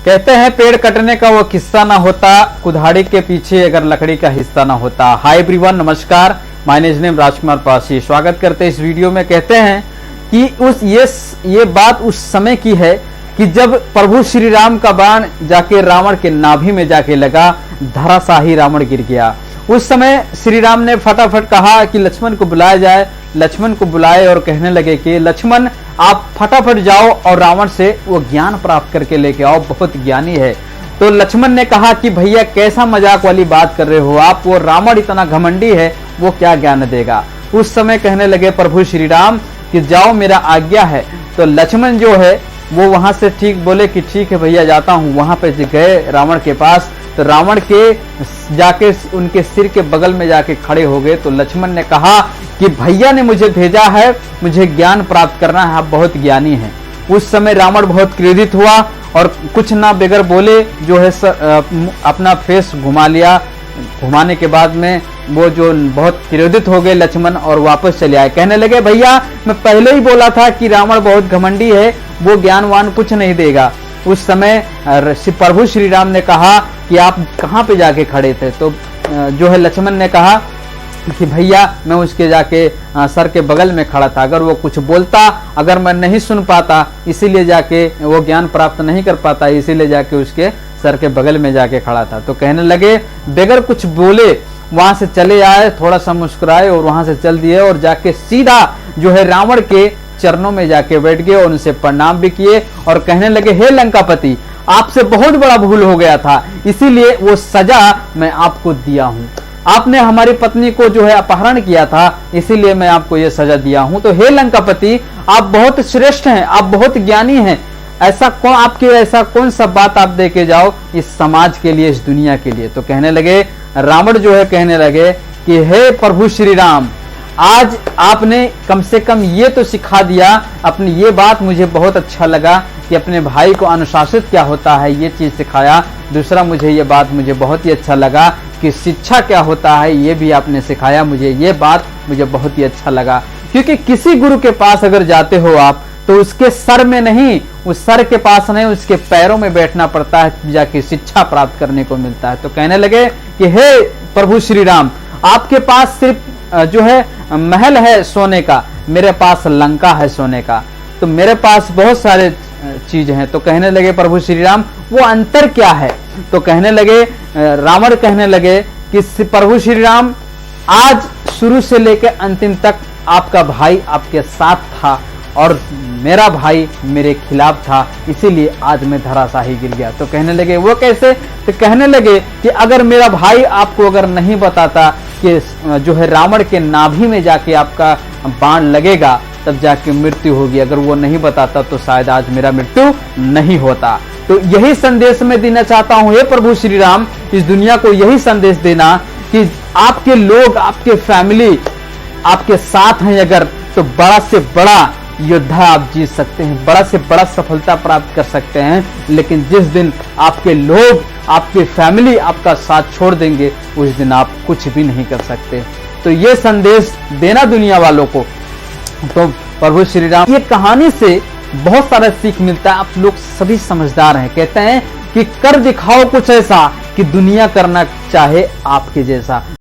कहते हैं पेड़ कटने का वो किस्सा ना होता, कुल्हाड़ी के पीछे अगर लकड़ी का हिस्सा ना होता। हाय एवरीवन, नमस्कार, माय नेम राजकुमार पासी। स्वागत करते हैं इस वीडियो में। कहते हैं कि ये बात उस समय की है कि जब प्रभु श्री राम का बाण जाके रावण के नाभि में जाके लगा, धराशाही रावण गिर गया। उस समय श्री राम ने फटाफट कहा कि लक्ष्मण को बुलाया जाए। लक्ष्मण को बुलाए और कहने लगे कि लक्ष्मण आप फटाफट जाओ और रावण से वो ज्ञान प्राप्त करके लेके आओ, बहुत ज्ञानी है। तो लक्ष्मण ने कहा कि भैया कैसा मजाक वाली बात कर रहे हो आप, वो रावण इतना घमंडी है, वो क्या ज्ञान देगा। उस समय कहने लगे प्रभु श्री राम कि जाओ मेरा आज्ञा है। तो लक्ष्मण जो है वो वहां से ठीक बोले कि ठीक है भैया जाता हूँ। वहां पे गए रावण के पास, तो रावण के जाके उनके सिर के बगल में जाके खड़े हो गए। तो लक्ष्मण ने कहा कि भैया ने मुझे भेजा है, मुझे ज्ञान प्राप्त करना है, आप बहुत ज्ञानी हैं। उस समय रावण बहुत क्रोधित हुआ और कुछ ना बगैर बोले जो है अपना फेस घुमा लिया। घुमाने के बाद में वो जो बहुत क्रोधित हो गए लक्ष्मण और वापस चले आए। कहने लगे भैया मैं पहले ही बोला था कि रावण बहुत घमंडी है, वो ज्ञानवान कुछ नहीं देगा। उस समय प्रभु श्री राम ने कहा कि आप कहाँ पे जाके खड़े थे। तो जो है लक्ष्मण ने कहा कि भैया मैं उसके जाके सर के बगल में खड़ा था, अगर वो कुछ बोलता, अगर मैं नहीं सुन पाता, इसीलिए जाके वो ज्ञान प्राप्त नहीं कर पाता, इसीलिए जाके उसके सर के बगल में जाके खड़ा था। तो कहने लगे बगैर कुछ बोले वहां से चले आए, थोड़ा सा मुस्कुराए और वहां से चल दिए और जाके सीधा जो है रावण के चरणों में जाके बैठ गए और उनसे प्रणाम भी किए और कहने लगे हे लंकापति, आपसे बहुत बड़ा भूल हो गया था, इसीलिए वो सजा मैं आपको दिया हूं। आपने हमारी पत्नी को जो है अपहरण किया था, इसीलिए मैं आपको ये सजा दिया हूं। तो हे लंकापति, आप बहुत श्रेष्ठ हैं, आप बहुत ज्ञानी हैं, ऐसा कौन सा बात आप दे के जाओ इस समाज के लिए, इस दुनिया के लिए। तो कहने लगे रावण जो है कहने लगे कि हे प्रभु श्री राम, आज आपने कम से कम ये तो सिखा दिया, अपनी ये बात मुझे बहुत अच्छा लगा कि अपने भाई को अनुशासित क्या होता है ये चीज सिखाया। दूसरा मुझे ये बात मुझे बहुत ही अच्छा लगा कि शिक्षा क्या होता है ये भी आपने सिखाया, मुझे ये बात मुझे बहुत ही अच्छा लगा। क्योंकि किसी गुरु के पास अगर जाते हो आप तो उसके सर में नहीं, उस सर के पास नहीं, उसके पैरों में बैठना पड़ता है, जाके शिक्षा प्राप्त करने को मिलता है। तो कहने लगे कि हे प्रभु श्री राम, आपके पास सिर्फ जो है महल है सोने का, मेरे पास लंका है सोने का, तो मेरे पास बहुत सारे चीज हैं। तो कहने लगे प्रभु श्री राम वो अंतर क्या है। तो कहने लगे रावण कहने लगे कि प्रभु श्री राम, आज शुरू से लेकर अंतिम तक आपका भाई आपके साथ था और मेरा भाई मेरे खिलाफ था, इसीलिए आज मैं धराशाही गिर गया। तो कहने लगे वो कैसे। तो कहने लगे कि अगर मेरा भाई आपको अगर नहीं बताता कि जो है रावण के नाभि में जाके आपका बाण लगेगा तब जाके मृत्यु होगी, अगर वो नहीं बताता तो शायद आज मेरा मृत्यु नहीं होता। तो यही संदेश मैं देना चाहता हूं हे प्रभु श्री राम, इस दुनिया को यही संदेश देना कि आपके लोग, आपके फैमिली आपके साथ हैं अगर, तो बड़ा से बड़ा योद्धा आप जीत सकते हैं, बड़ा से बड़ा सफलता प्राप्त कर सकते हैं। लेकिन जिस दिन आपके लोग, आपके फैमिली आपका साथ छोड़ देंगे, उस दिन आप कुछ भी नहीं कर सकते। तो ये संदेश देना दुनिया वालों को। तो प्रभु श्री राम ये कहानी से बहुत सारा सीख मिलता है। आप लोग सभी समझदार हैं, कहते हैं कि कर दिखाओ कुछ ऐसा कि दुनिया करना चाहे आपके जैसा।